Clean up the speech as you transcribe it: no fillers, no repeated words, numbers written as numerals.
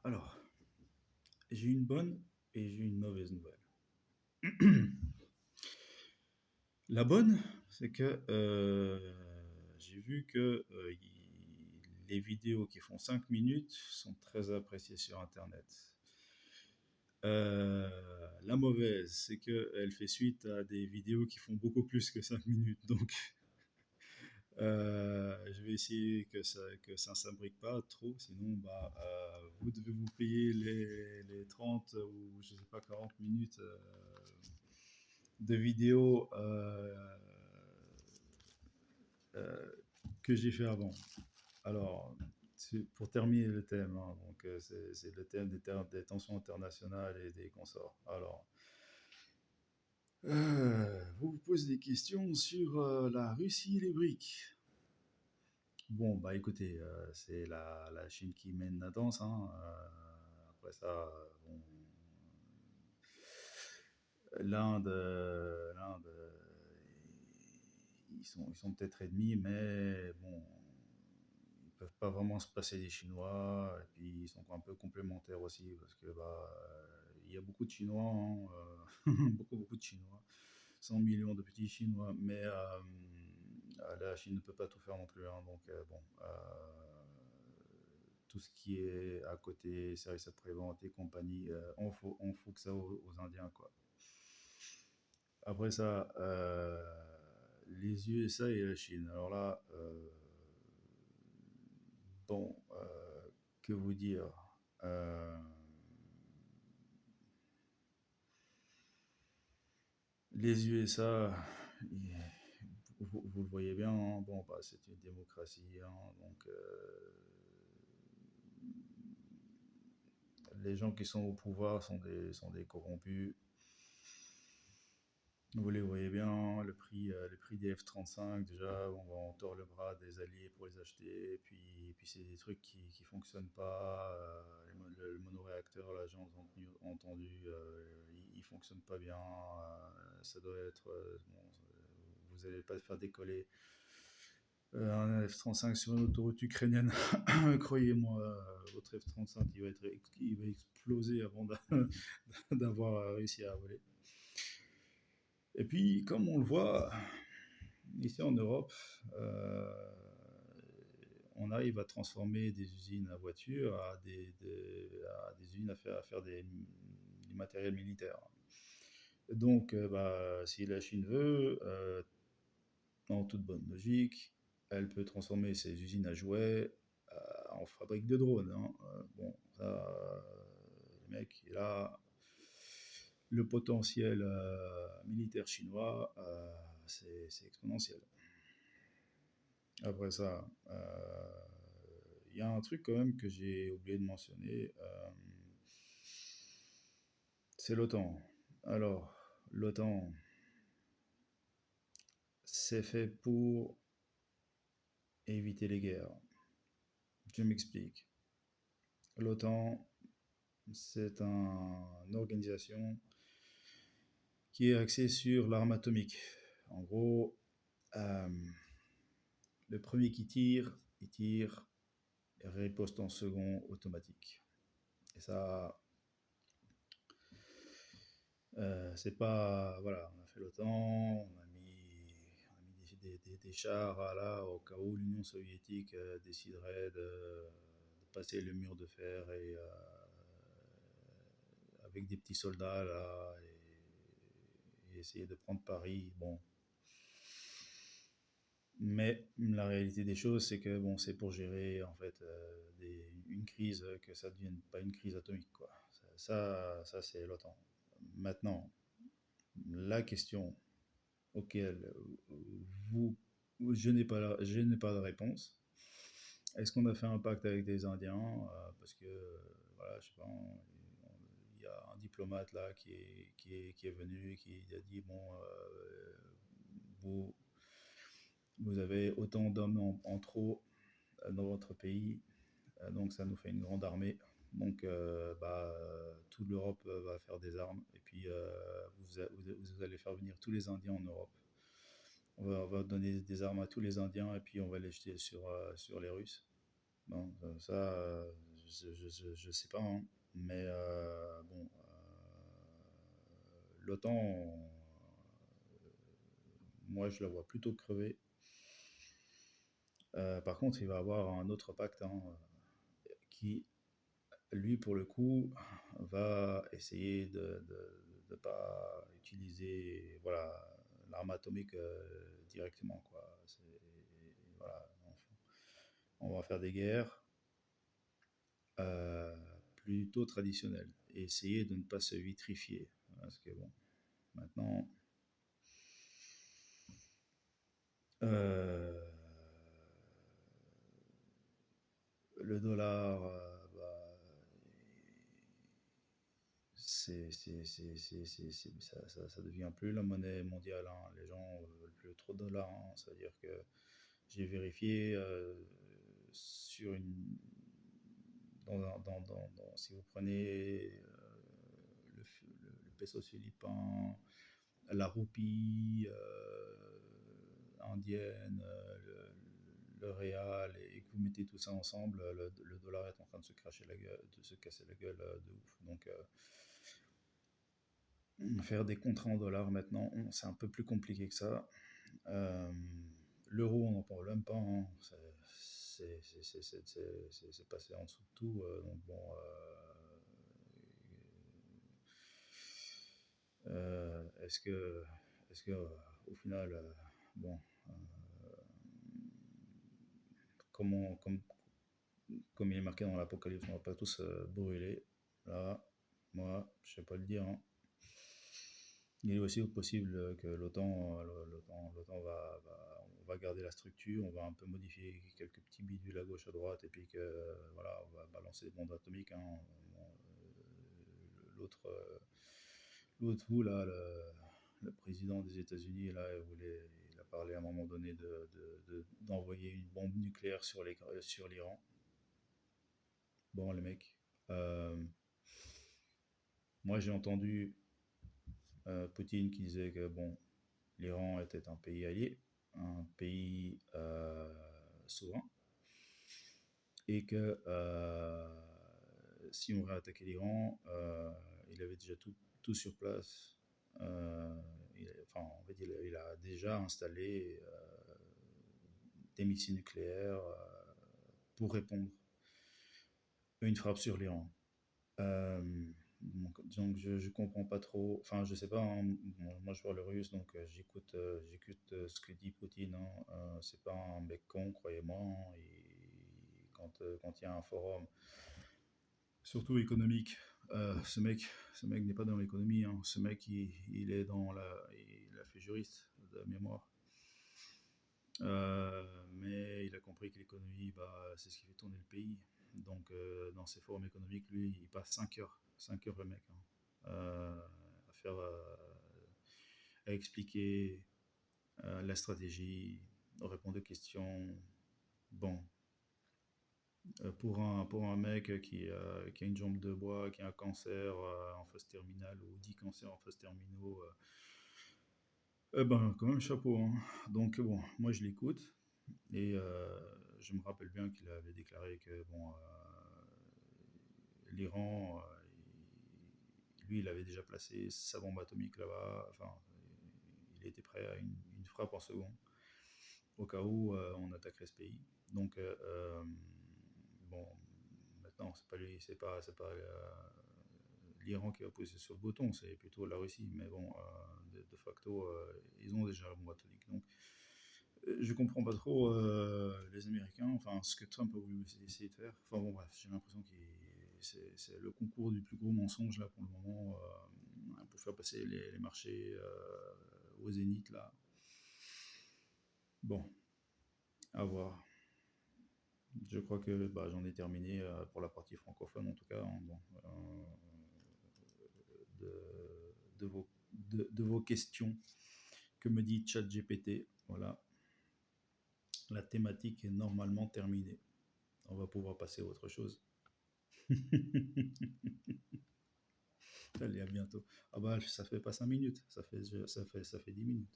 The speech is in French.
Alors, j'ai une bonne et j'ai une mauvaise nouvelle. La bonne, c'est que j'ai vu que les vidéos qui font 5 minutes sont très appréciées sur Internet. La mauvaise, c'est qu'elle fait suite à des vidéos qui font beaucoup plus que 5 minutes. Donc, je vais essayer que ça ne s'imbrique pas trop. Sinon, vous devez vous payer les 30 ou je sais pas 40 minutes de vidéos euh, que j'ai fait avant. Alors, pour terminer le thème, hein, donc c'est le thème des tensions internationales et des consorts. Alors, vous vous posez des questions sur la Russie et les BRICS. Bon, bah écoutez, c'est la Chine qui mène la danse, hein. Après ça, bon, l'Inde, ils sont peut-être ennemis, mais bon, ils peuvent pas vraiment se passer des Chinois, et puis ils sont un peu complémentaires aussi, parce que il y a beaucoup de Chinois, hein, beaucoup de Chinois, 100 millions de petits Chinois, mais la Chine ne peut pas tout faire non plus, hein, donc bon, tout ce qui est à côté, services après-vente et compagnie, on faut que ça aux Indiens, quoi. Après ça, les USA et la Chine. Alors là, bon, que vous dire? Euh, les USA, vous le voyez bien, hein, bon, bah, c'est une démocratie, hein, donc les gens qui sont au pouvoir sont des corrompus. Vous les voyez bien, le prix des F-35, déjà, on tord le bras des alliés pour les acheter, et puis c'est des trucs qui fonctionnent pas. Le monoréacteur, là, j'ai entendu, il fonctionne pas bien. Ça doit être. Bon, vous n'allez pas faire décoller un F-35 sur une autoroute ukrainienne. Croyez-moi, votre F-35, il va exploser avant d'avoir réussi à voler. Et puis, comme on le voit, ici en Europe, euh, on arrive à transformer des usines à voitures à des usines à faire du matériel militaire. Donc, si la Chine veut, en toute bonne logique, elle peut transformer ses usines à jouets en fabrique de drones, hein. Bon, ça, le mec, il a le potentiel militaire chinois, c'est exponentiel. Après ça, il y a un truc quand même que j'ai oublié de mentionner, c'est l'OTAN. Alors, l'OTAN, c'est fait pour éviter les guerres. Je m'explique. L'OTAN, c'est une organisation qui est axée sur l'arme atomique. En gros, euh, le premier qui tire, il tire et riposte en second automatique. Et ça, c'est pas. Voilà, on a fait l'OTAN, on a mis des chars là, au cas où l'Union soviétique déciderait de passer le mur de fer et avec des petits soldats là et essayer de prendre Paris. Bon, mais la réalité des choses, c'est que bon, c'est pour gérer en fait une crise, que ça ne devienne pas une crise atomique, quoi. Ça c'est l'OTAN. Maintenant, la question auquel vous, je n'ai pas de réponse. Est-ce qu'on a fait un pacte avec des Indiens? Parce que voilà, je sais pas, il y a un diplomate là qui est venu et qui a dit bon, vous vous avez autant d'hommes en trop dans votre pays, donc ça nous fait une grande armée. Donc, toute l'Europe va faire des armes, et puis vous allez faire venir tous les Indiens en Europe. On va donner des armes à tous les Indiens, et puis on va les jeter sur les Russes. Bon, ça, je sais pas, hein. Mais bon, l'OTAN, moi je la vois plutôt crever. Par contre, il va avoir un autre pacte, hein, qui, lui, pour le coup, va essayer de pas utiliser, voilà, l'arme atomique directement, quoi. Voilà, on va faire des guerres euh, plutôt traditionnelles et essayer de ne pas se vitrifier. Parce que bon, maintenant, euh, le dollar, ça devient plus la monnaie mondiale, hein. Les gens veulent plus trop de dollars, hein. C'est-à-dire que j'ai vérifié sur une. Si vous prenez le peso philippin, la roupie indienne, le réal, et que vous mettez tout ça ensemble, le dollar est en train de se cracher la gueule, de se casser la gueule de ouf. Donc, faire des contrats en dollars maintenant, c'est un peu plus compliqué que ça. Euh, L'euro, on n'en parle même pas, hein. C'est passé en dessous de tout. Donc bon, est-ce que au final, bon, euh, comme, comme il est marqué dans l'Apocalypse, on va pas tous brûler. Là, moi, je sais pas le dire, hein. Il est aussi possible que l'OTAN va garder la structure, on va un peu modifier quelques petits bidules à gauche à droite, et puis que voilà, on va balancer des bombes atomiques, hein. Bon, l'autre, l'autre vous là, le président des États-Unis là, il a parlé à un moment donné d'envoyer une bombe nucléaire sur l'Iran. Bon, les mecs, euh, moi j'ai entendu Poutine qui disait que bon, l'Iran était un pays allié, un pays souverain, et que si on réattaquait l'Iran, il avait déjà tout sur place. Enfin, en fait, il a déjà installé des missiles nucléaires pour répondre à une frappe sur l'Iran. Donc je comprends pas trop, enfin je sais pas, hein. Bon, moi je parle le russe, donc j'écoute ce que dit Poutine, hein. C'est pas un mec con, croyez-moi, hein. Quand il y a un forum, surtout économique, ce mec n'est pas dans l'économie, hein. Ce mec il est il a fait juriste de mémoire. Mais il a compris que l'économie, bah, c'est ce qui fait tourner le pays. Donc, dans ses forums économiques, lui, il passe 5 heures le mec, hein, à faire, à expliquer la stratégie, à répondre aux questions. Bon, pour un mec qui a une jambe de bois, qui a un cancer en phase terminale, ou 10 cancers en phase terminaux, eh ben, quand même chapeau, hein. Donc, bon, moi je l'écoute. Et je me rappelle bien qu'il avait déclaré que bon, l'Iran, lui, il avait déjà placé sa bombe atomique là-bas. Enfin, il était prêt à une frappe en second, au cas où on attaquerait ce pays. Donc, bon, maintenant, c'est pas lui, c'est pas l'Iran qui va poser sur le bouton, c'est plutôt la Russie. Mais bon, de facto, ils ont déjà la bombe atomique. Donc, je comprends pas trop les Américains, enfin ce que Trump a voulu essayer de faire. Enfin bon, bref, j'ai l'impression que c'est le concours du plus gros mensonge là pour le moment, pour faire passer les marchés au zénith là. Bon, à voir. Je crois que bah, j'en ai terminé pour la partie francophone en tout cas, hein. Bon, de vos questions. Que me dit ChatGPT? Voilà, la thématique est normalement terminée. On va pouvoir passer à autre chose. Allez, à bientôt. Ah bah, ça fait pas 5 minutes, ça fait 10 minutes.